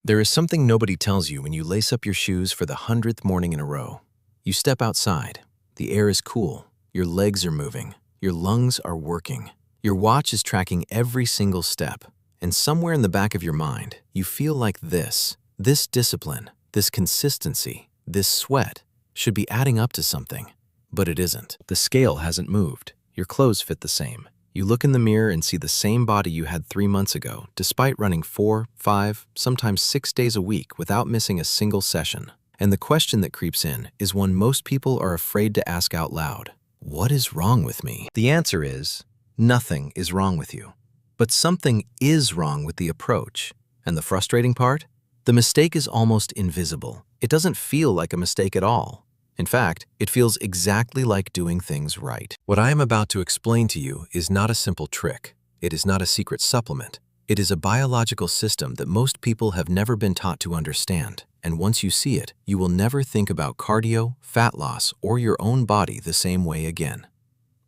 There is something nobody tells you when you lace up your shoes for the 100th morning in a row. You step outside. The air is cool. Your legs are moving. Your lungs are working. Your watch is tracking every single step. And somewhere in the back of your mind, you feel like this discipline, this consistency, this sweat should be adding up to something. But it isn't. The scale hasn't moved. Your clothes fit the same. You look in the mirror and see the same body you had 3 months ago, despite running 4, 5, sometimes 6 days a week without missing a single session. And the question that creeps in is one most people are afraid to ask out loud. What is wrong with me? The answer is, nothing is wrong with you. But something is wrong with the approach. And the frustrating part? The mistake is almost invisible. It doesn't feel like a mistake at all. In fact, it feels exactly like doing things right. What I am about to explain to you is not a simple trick. It is not a secret supplement. It is a biological system that most people have never been taught to understand. And once you see it, you will never think about cardio, fat loss, or your own body the same way again.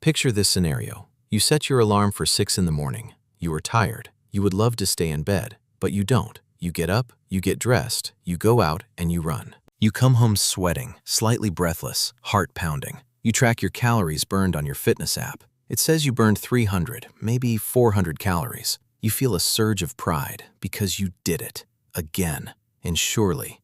Picture this scenario. You set your alarm for 6 in the morning. You are tired. You would love to stay in bed, but you don't. You get up, you get dressed, you go out, and you run. You come home sweating, slightly breathless, heart pounding. You track your calories burned on your fitness app. It says you burned 300, maybe 400 calories. You feel a surge of pride because you did it. Again. And surely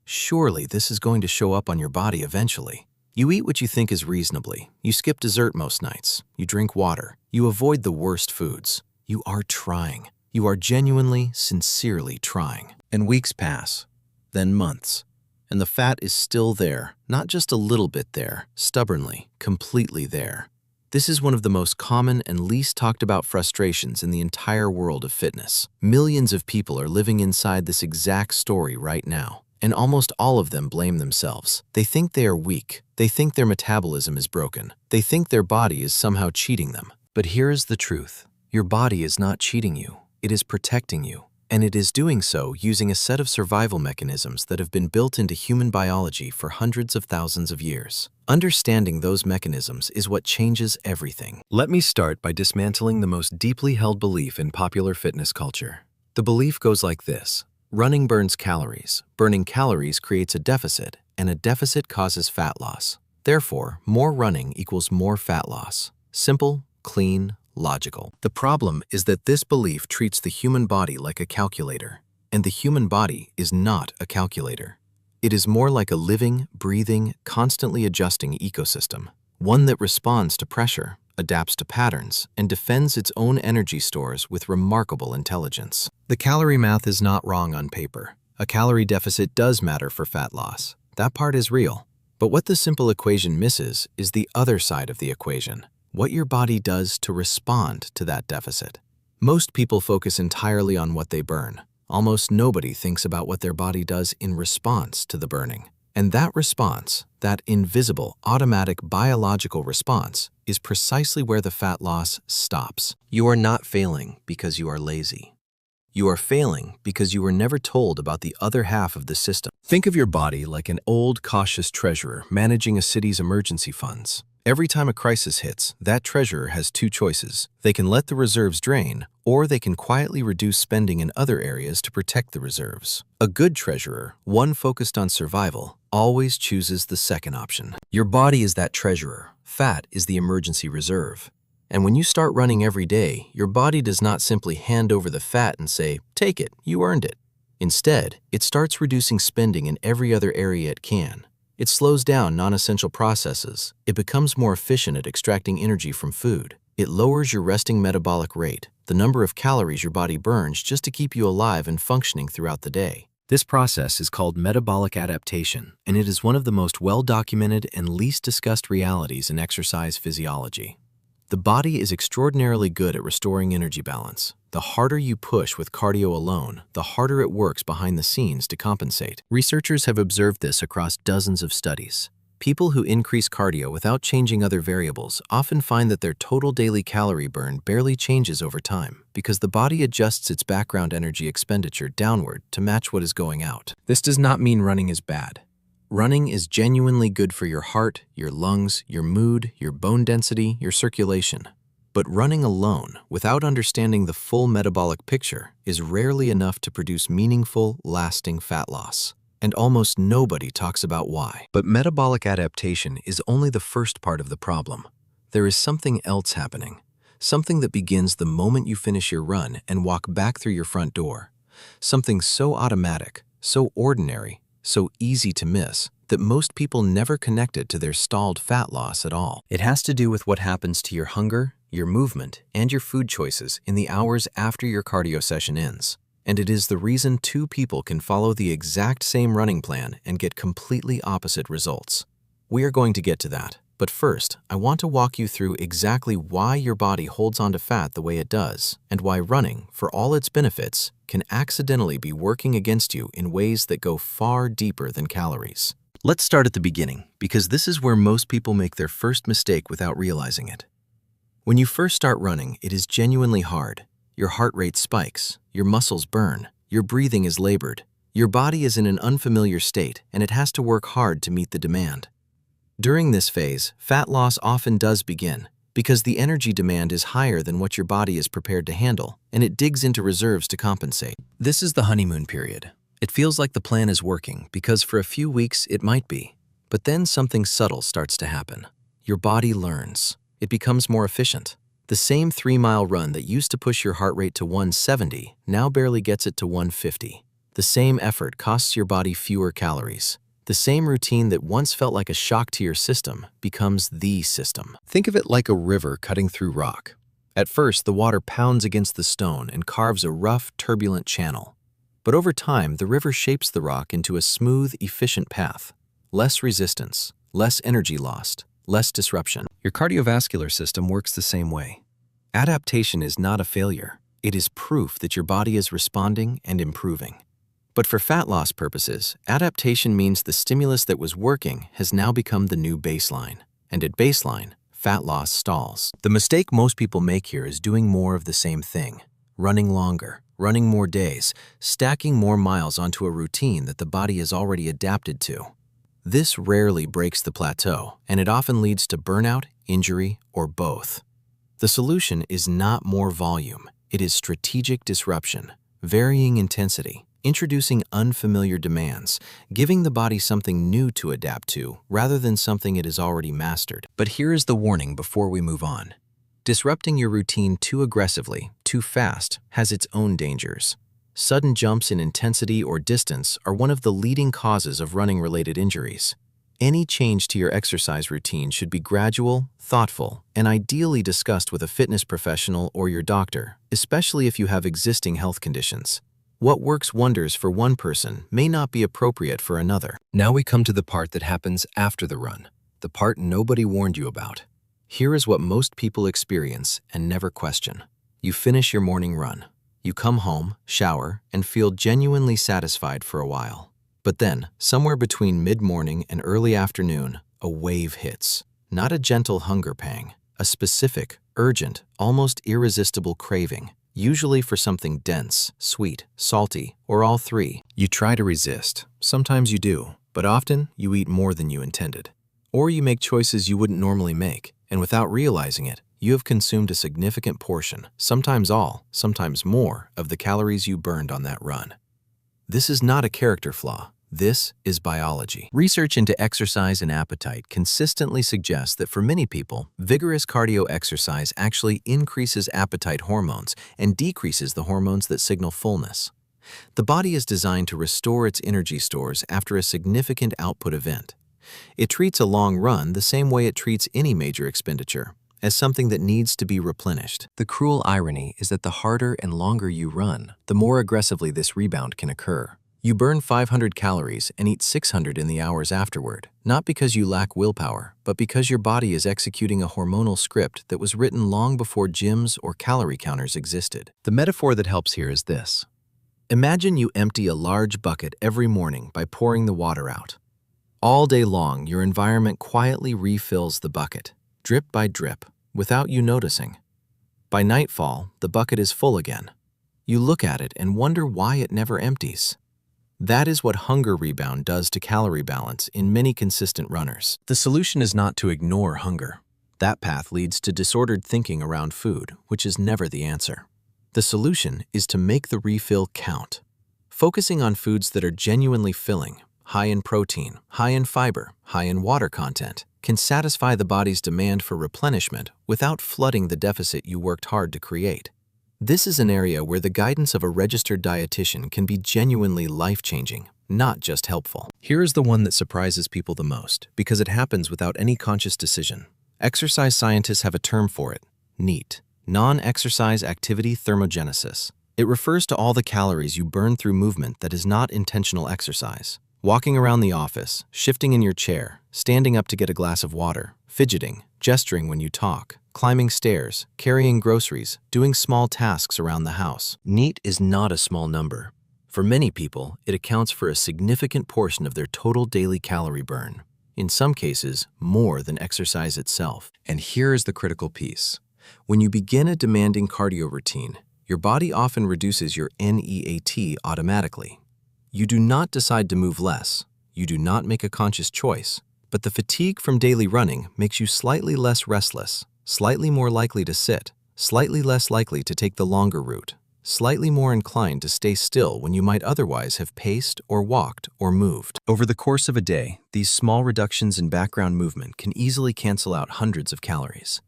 this is going to show up on your body eventually. You eat what you think is reasonably. You skip dessert most nights. You drink water. You avoid the worst foods. You are trying. You are genuinely, sincerely trying. And weeks pass. Then months. And the fat is still there, not just a little bit there, stubbornly, completely there. This is one of the most common and least talked about frustrations in the entire world of fitness. Millions of people are living inside this exact story right now, and almost all of them blame themselves. They think they are weak. They think their metabolism is broken. They think their body is somehow cheating them. But here is the truth. Your body is not cheating you. It is protecting you. And it is doing so using a set of survival mechanisms that have been built into human biology for hundreds of thousands of years. Understanding those mechanisms is what changes everything. Let me start by dismantling the most deeply held belief in popular fitness culture. The belief goes like this. Running burns calories. Burning calories creates a deficit, and a deficit causes fat loss. Therefore, more running equals more fat loss. Simple, clean, logical. The problem is that this belief treats the human body like a calculator, and the human body is not a calculator. It is more like a living, breathing, constantly adjusting ecosystem, one that responds to pressure, adapts to patterns, and defends its own energy stores with remarkable intelligence. The calorie math is not wrong on paper. A calorie deficit does matter for fat loss. That part is real. But what the simple equation misses is the other side of the equation. What your body does to respond to that deficit. Most people focus entirely on what they burn. Almost nobody thinks about what their body does in response to the burning. And that response, that invisible, automatic biological response, is precisely where the fat loss stops. You are not failing because you are lazy. You are failing because you were never told about the other half of the system. Think of your body like an old, cautious treasurer managing a city's emergency funds. Every time a crisis hits, that treasurer has 2 choices. They can let the reserves drain, or they can quietly reduce spending in other areas to protect the reserves. A good treasurer, one focused on survival, always chooses the second option. Your body is that treasurer. Fat is the emergency reserve. And when you start running every day, your body does not simply hand over the fat and say, "Take it, you earned it." Instead, it starts reducing spending in every other area it can. It slows down non-essential processes. It becomes more efficient at extracting energy from food. It lowers your resting metabolic rate, the number of calories your body burns just to keep you alive and functioning throughout the day. This process is called metabolic adaptation, and it is one of the most well-documented and least discussed realities in exercise physiology. The body is extraordinarily good at restoring energy balance. The harder you push with cardio alone, the harder it works behind the scenes to compensate. Researchers have observed this across dozens of studies. People who increase cardio without changing other variables often find that their total daily calorie burn barely changes over time because the body adjusts its background energy expenditure downward to match what is going out. This does not mean running is bad. Running is genuinely good for your heart, your lungs, your mood, your bone density, your circulation. But running alone, without understanding the full metabolic picture, is rarely enough to produce meaningful, lasting fat loss. And almost nobody talks about why. But metabolic adaptation is only the first part of the problem. There is something else happening. Something that begins the moment you finish your run and walk back through your front door. Something so automatic, so ordinary, so easy to miss, that most people never connect it to their stalled fat loss at all. It has to do with what happens to your hunger, your movement, and your food choices in the hours after your cardio session ends. And it is the reason two people can follow the exact same running plan and get completely opposite results. We are going to get to that, but first, I want to walk you through exactly why your body holds onto fat the way it does, and why running, for all its benefits, can accidentally be working against you in ways that go far deeper than calories. Let's start at the beginning, because this is where most people make their first mistake without realizing it. When you first start running, it is genuinely hard. Your heart rate spikes, your muscles burn, your breathing is labored. Your body is in an unfamiliar state, and it has to work hard to meet the demand. During this phase, fat loss often does begin, because the energy demand is higher than what your body is prepared to handle, and it digs into reserves to compensate. This is the honeymoon period. It feels like the plan is working, because for a few weeks it might be. But then something subtle starts to happen. Your body learns. It becomes more efficient. The same 3-mile run that used to push your heart rate to 170 now barely gets it to 150. The same effort costs your body fewer calories. The same routine that once felt like a shock to your system becomes the system. Think of it like a river cutting through rock. At first, the water pounds against the stone and carves a rough, turbulent channel. But over time, the river shapes the rock into a smooth, efficient path. Less resistance, less energy lost, less disruption. Your cardiovascular system works the same way. Adaptation is not a failure. It is proof that your body is responding and improving. But for fat loss purposes, adaptation means the stimulus that was working has now become the new baseline. And at baseline, fat loss stalls. The mistake most people make here is doing more of the same thing. Running longer, running more days, stacking more miles onto a routine that the body has already adapted to. This rarely breaks the plateau, and it often leads to burnout, injury, or both. The solution is not more volume. It is strategic disruption, varying intensity, introducing unfamiliar demands, giving the body something new to adapt to rather than something it has already mastered. But here is the warning before we move on. Disrupting your routine too aggressively, too fast, has its own dangers. Sudden jumps in intensity or distance are one of the leading causes of running-related injuries. Any change to your exercise routine should be gradual, thoughtful, and ideally discussed with a fitness professional or your doctor, especially if you have existing health conditions. What works wonders for one person may not be appropriate for another. Now we come to the part that happens after the run, the part nobody warned you about. Here is what most people experience and never question. You finish your morning run. You come home, shower, and feel genuinely satisfied for a while. But then, somewhere between mid-morning and early afternoon, a wave hits. Not a gentle hunger pang, a specific, urgent, almost irresistible craving, usually for something dense, sweet, salty, or all three. You try to resist. Sometimes you do, but often you eat more than you intended. Or you make choices you wouldn't normally make, and without realizing it, you have consumed a significant portion, sometimes all, sometimes more, of the calories you burned on that run. This is not a character flaw. This is biology. Research into exercise and appetite consistently suggests that for many people, vigorous cardio exercise actually increases appetite hormones and decreases the hormones that signal fullness. The body is designed to restore its energy stores after a significant output event. It treats a long run the same way it treats any major expenditure, as something that needs to be replenished. The cruel irony is that the harder and longer you run, the more aggressively this rebound can occur. You burn 500 calories and eat 600 in the hours afterward, not because you lack willpower, but because your body is executing a hormonal script that was written long before gyms or calorie counters existed. The metaphor that helps here is this. Imagine you empty a large bucket every morning by pouring the water out. All day long, your environment quietly refills the bucket, drip by drip, without you noticing. By nightfall, the bucket is full again. You look at it and wonder why it never empties. That is what hunger rebound does to calorie balance in many consistent runners. The solution is not to ignore hunger, That path leads to disordered thinking around food, which is never the answer. The solution is to make the refill count. Focusing on foods that are genuinely filling, high in protein, high in fiber, high in water content, can satisfy the body's demand for replenishment without flooding the deficit you worked hard to create. This is an area where the guidance of a registered dietitian can be genuinely life-changing, not just helpful. Here is the one that surprises people the most, because it happens without any conscious decision. Exercise scientists have a term for it: NEAT, non-exercise activity thermogenesis. It refers to all the calories you burn through movement that is not intentional exercise. Walking around the office, shifting in your chair, standing up to get a glass of water, fidgeting, gesturing when you talk, climbing stairs, carrying groceries, doing small tasks around the house. NEAT is not a small number. For many people, it accounts for a significant portion of their total daily calorie burn. In some cases, more than exercise itself. And here is the critical piece. When you begin a demanding cardio routine, your body often reduces your NEAT automatically. You do not decide to move less. You do not make a conscious choice. But the fatigue from daily running makes you slightly less restless, slightly more likely to sit, slightly less likely to take the longer route, slightly more inclined to stay still when you might otherwise have paced or walked or moved. Over the course of a day, these small reductions in background movement can easily cancel out hundreds of calories.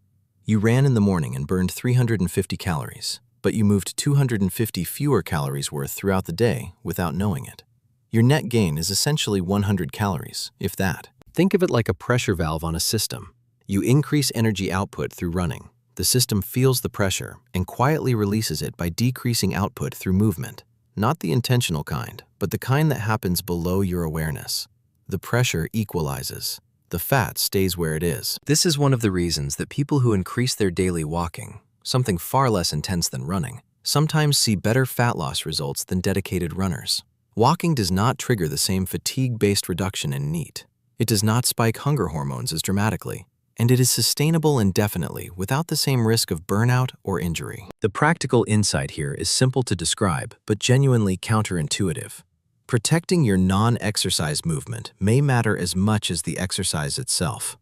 You ran in the morning and burned 350 calories, but you moved 250 fewer calories worth throughout the day without knowing it. Your net gain is essentially 100 calories, if that. Think of it like a pressure valve on a system. You increase energy output through running. The system feels the pressure and quietly releases it by decreasing output through movement. Not the intentional kind, but the kind that happens below your awareness. The pressure equalizes. The fat stays where it is. This is one of the reasons that people who increase their daily walking, something far less intense than running, sometimes see better fat loss results than dedicated runners. Walking does not trigger the same fatigue-based reduction in NEAT. It does not spike hunger hormones as dramatically, and it is sustainable indefinitely without the same risk of burnout or injury. The practical insight here is simple to describe, but genuinely counterintuitive. Protecting your non-exercise movement may matter as much as the exercise itself.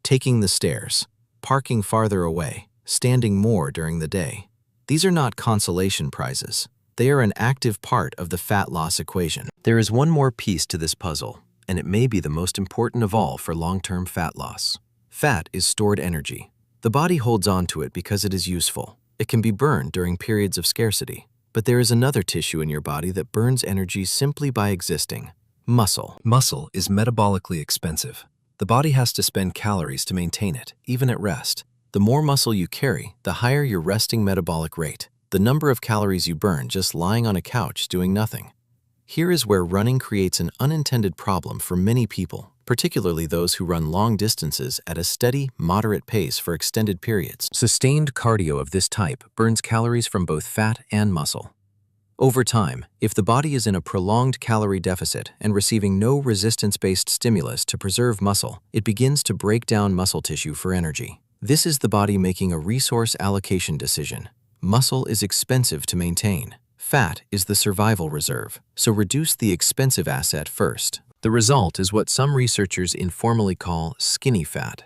Taking the stairs, parking farther away, standing more during the day. These are not consolation prizes. They are an active part of the fat loss equation. There is one more piece to this puzzle, and it may be the most important of all for long-term fat loss. Fat is stored energy. The body holds on to it because it is useful. It can be burned during periods of scarcity. But there is another tissue in your body that burns energy simply by existing: muscle. Muscle is metabolically expensive. The body has to spend calories to maintain it, even at rest. The more muscle you carry, the higher your resting metabolic rate, the number of calories you burn just lying on a couch doing nothing. Here is where running creates an unintended problem for many people, particularly those who run long distances at a steady, moderate pace for extended periods. Sustained cardio of this type burns calories from both fat and muscle. Over time, if the body is in a prolonged calorie deficit and receiving no resistance-based stimulus to preserve muscle, it begins to break down muscle tissue for energy. This is the body making a resource allocation decision. Muscle is expensive to maintain. Fat is the survival reserve, so reduce the expensive asset first. The result is what some researchers informally call skinny fat,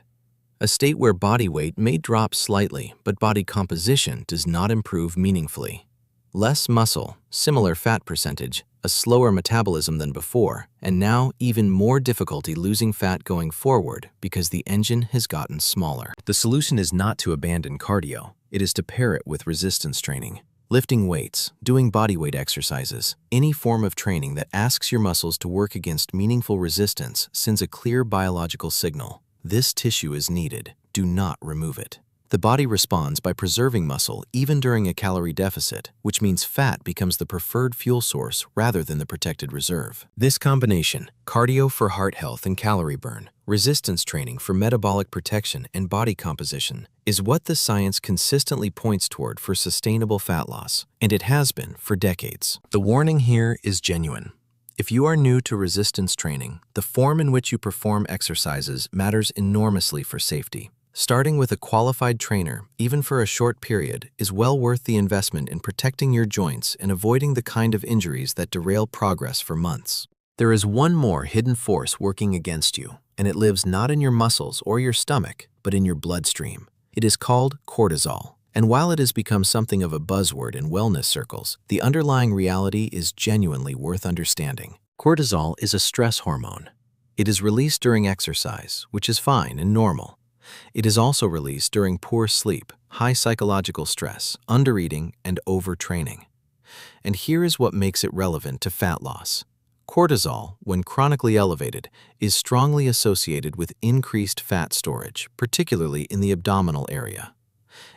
a state where body weight may drop slightly, but body composition does not improve meaningfully. Less muscle, similar fat percentage, a slower metabolism than before, and now even more difficulty losing fat going forward because the engine has gotten smaller. The solution is not to abandon cardio. It is to pair it with resistance training. Lifting weights, doing bodyweight exercises, any form of training that asks your muscles to work against meaningful resistance sends a clear biological signal. This tissue is needed. Do not remove it. The body responds by preserving muscle even during a calorie deficit, which means fat becomes the preferred fuel source rather than the protected reserve. This combination, cardio for heart health and calorie burn, resistance training for metabolic protection and body composition, is what the science consistently points toward for sustainable fat loss, and it has been for decades. The warning here is genuine. If you are new to resistance training, the form in which you perform exercises matters enormously for safety. Starting with a qualified trainer, even for a short period, is well worth the investment in protecting your joints and avoiding the kind of injuries that derail progress for months. There is one more hidden force working against you: and it lives not in your muscles or your stomach, but in your bloodstream. It is called cortisol. And while it has become something of a buzzword in wellness circles, the underlying reality is genuinely worth understanding. Cortisol is a stress hormone. It is released during exercise, which is fine and normal. It is also released during poor sleep, high psychological stress, undereating, and overtraining. And here is what makes it relevant to fat loss. Cortisol, when chronically elevated, is strongly associated with increased fat storage, particularly in the abdominal area.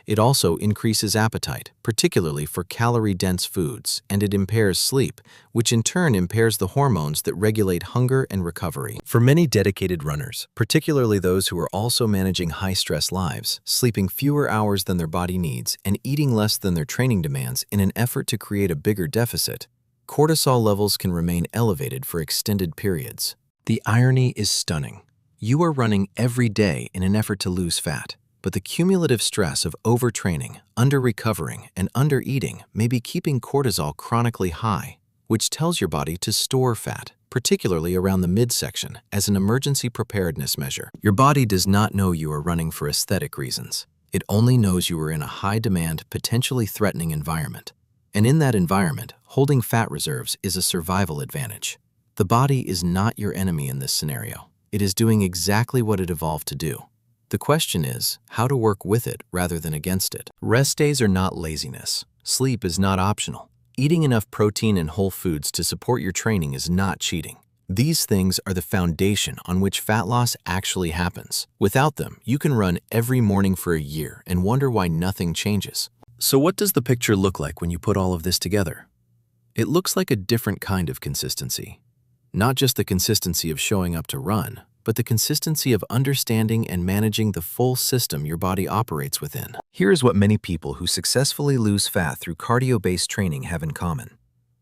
It also increases appetite, particularly for calorie-dense foods, and it impairs sleep, which in turn impairs the hormones that regulate hunger and recovery. For many dedicated runners, particularly those who are also managing high-stress lives, sleeping fewer hours than their body needs and eating less than their training demands in an effort to create a bigger deficit, cortisol levels can remain elevated for extended periods. The irony is stunning. You are running every day in an effort to lose fat. But the cumulative stress of overtraining, under-recovering, and under-eating may be keeping cortisol chronically high, which tells your body to store fat, particularly around the midsection, as an emergency preparedness measure. Your body does not know you are running for aesthetic reasons. It only knows you are in a high-demand, potentially threatening environment. And in that environment, holding fat reserves is a survival advantage. The body is not your enemy in this scenario. It is doing exactly what it evolved to do. The question is how to work with it rather than against it. Rest days are not laziness. Sleep is not optional. Eating enough protein and whole foods to support your training is not cheating. These things are the foundation on which fat loss actually happens. Without them, you can run every morning for a year and wonder why nothing changes. So what does the picture look like when you put all of this together? It looks like a different kind of consistency. Not just the consistency of showing up to run, but the consistency of understanding and managing the full system your body operates within. Here is what many people who successfully lose fat through cardio-based training have in common.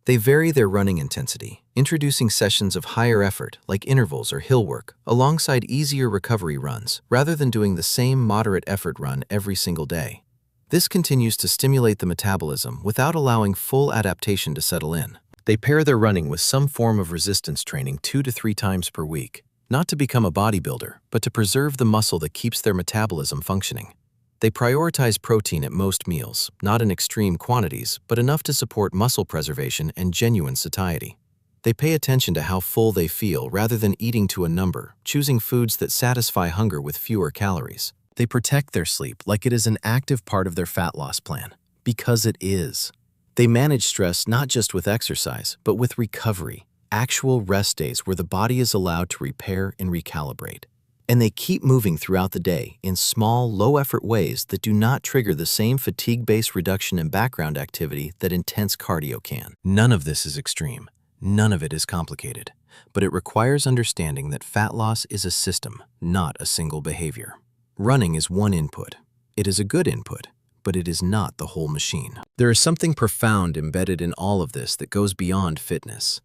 They vary their running intensity, introducing sessions of higher effort, like intervals or hill work, alongside easier recovery runs, rather than doing the same moderate effort run every single day. This continues to stimulate the metabolism without allowing full adaptation to settle in. They pair their running with some form of resistance training 2 to 3 times per week. Not to become a bodybuilder, but to preserve the muscle that keeps their metabolism functioning. They prioritize protein at most meals, not in extreme quantities, but enough to support muscle preservation and genuine satiety. They pay attention to how full they feel rather than eating to a number, choosing foods that satisfy hunger with fewer calories. They protect their sleep like it is an active part of their fat loss plan, because it is. They manage stress not just with exercise, but with recovery. Actual rest days where the body is allowed to repair and recalibrate. And they keep moving throughout the day in small, low-effort ways that do not trigger the same fatigue-based reduction in background activity that intense cardio can. None of this is extreme. None of it is complicated. But it requires understanding that fat loss is a system, not a single behavior. Running is one input. It is a good input, but it is not the whole machine. There is something profound embedded in all of this that goes beyond fitness.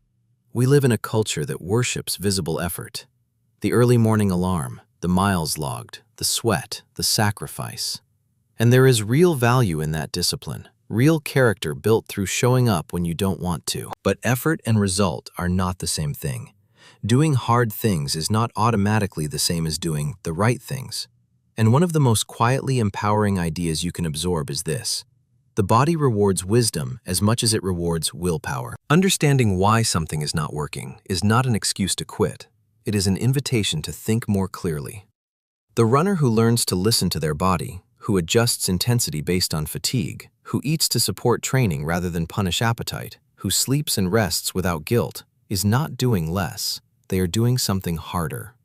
We live in a culture that worships visible effort. The early morning alarm, the miles logged, the sweat, the sacrifice. And there is real value in that discipline, real character built through showing up when you don't want to. But effort and result are not the same thing. Doing hard things is not automatically the same as doing the right things. And one of the most quietly empowering ideas you can absorb is this. The body rewards wisdom as much as it rewards willpower. Understanding why something is not working is not an excuse to quit. It is an invitation to think more clearly. The runner who learns to listen to their body, who adjusts intensity based on fatigue, who eats to support training rather than punish appetite, who sleeps and rests without guilt, is not doing less. They are doing something harder.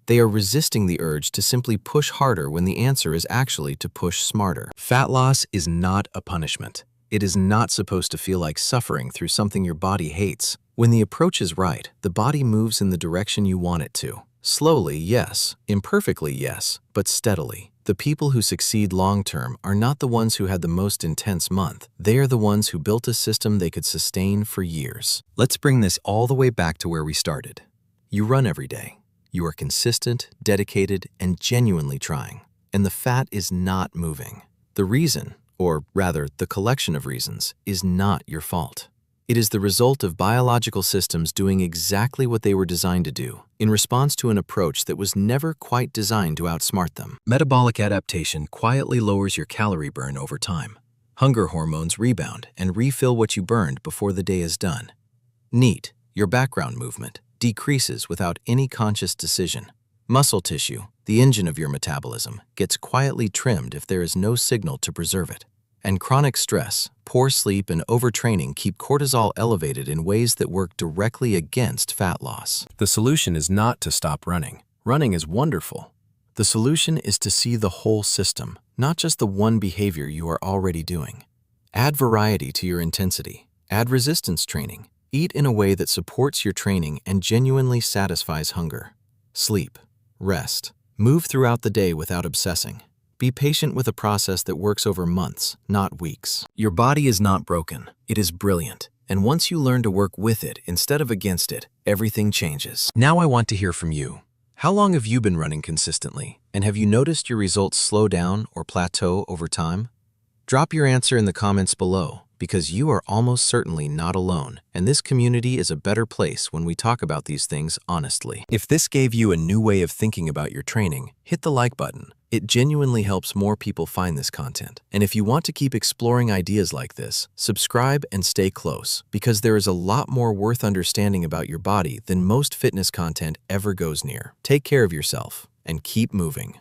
They are resisting the urge to simply push harder when the answer is actually to push smarter. Fat loss is not a punishment. It is not supposed to feel like suffering through something your body hates. When the approach is right, the body moves in the direction you want it to. Slowly, yes. Imperfectly, yes. But steadily. The people who succeed long-term are not the ones who had the most intense month. They are the ones who built a system they could sustain for years. Let's bring this all the way back to where we started. You run every day. You are consistent, dedicated, and genuinely trying. And the fat is not moving. The reason, or rather the collection of reasons, is not your fault. It is the result of biological systems doing exactly what they were designed to do, in response to an approach that was never quite designed to outsmart them. Metabolic adaptation quietly lowers your calorie burn over time. Hunger hormones rebound and refill what you burned before the day is done. NEAT, your background movement, decreases without any conscious decision. Muscle tissue, the engine of your metabolism, gets quietly trimmed if there is no signal to preserve it. And chronic stress, poor sleep, and overtraining keep cortisol elevated in ways that work directly against fat loss. The solution is not to stop running. Running is wonderful. The solution is to see the whole system, not just the one behavior you are already doing. Add variety to your intensity. Add resistance training. Eat in a way that supports your training and genuinely satisfies hunger. Sleep. Rest. Move throughout the day without obsessing. Be patient with a process that works over months, not weeks. Your body is not broken. It is brilliant. And once you learn to work with it instead of against it, everything changes. Now I want to hear from you. How long have you been running consistently? And have you noticed your results slow down or plateau over time? Drop your answer in the comments below, because you are almost certainly not alone, and this community is a better place when we talk about these things honestly. If this gave you a new way of thinking about your training, hit the like button. It genuinely helps more people find this content. And if you want to keep exploring ideas like this, subscribe and stay close, because there is a lot more worth understanding about your body than most fitness content ever goes near. Take care of yourself and keep moving.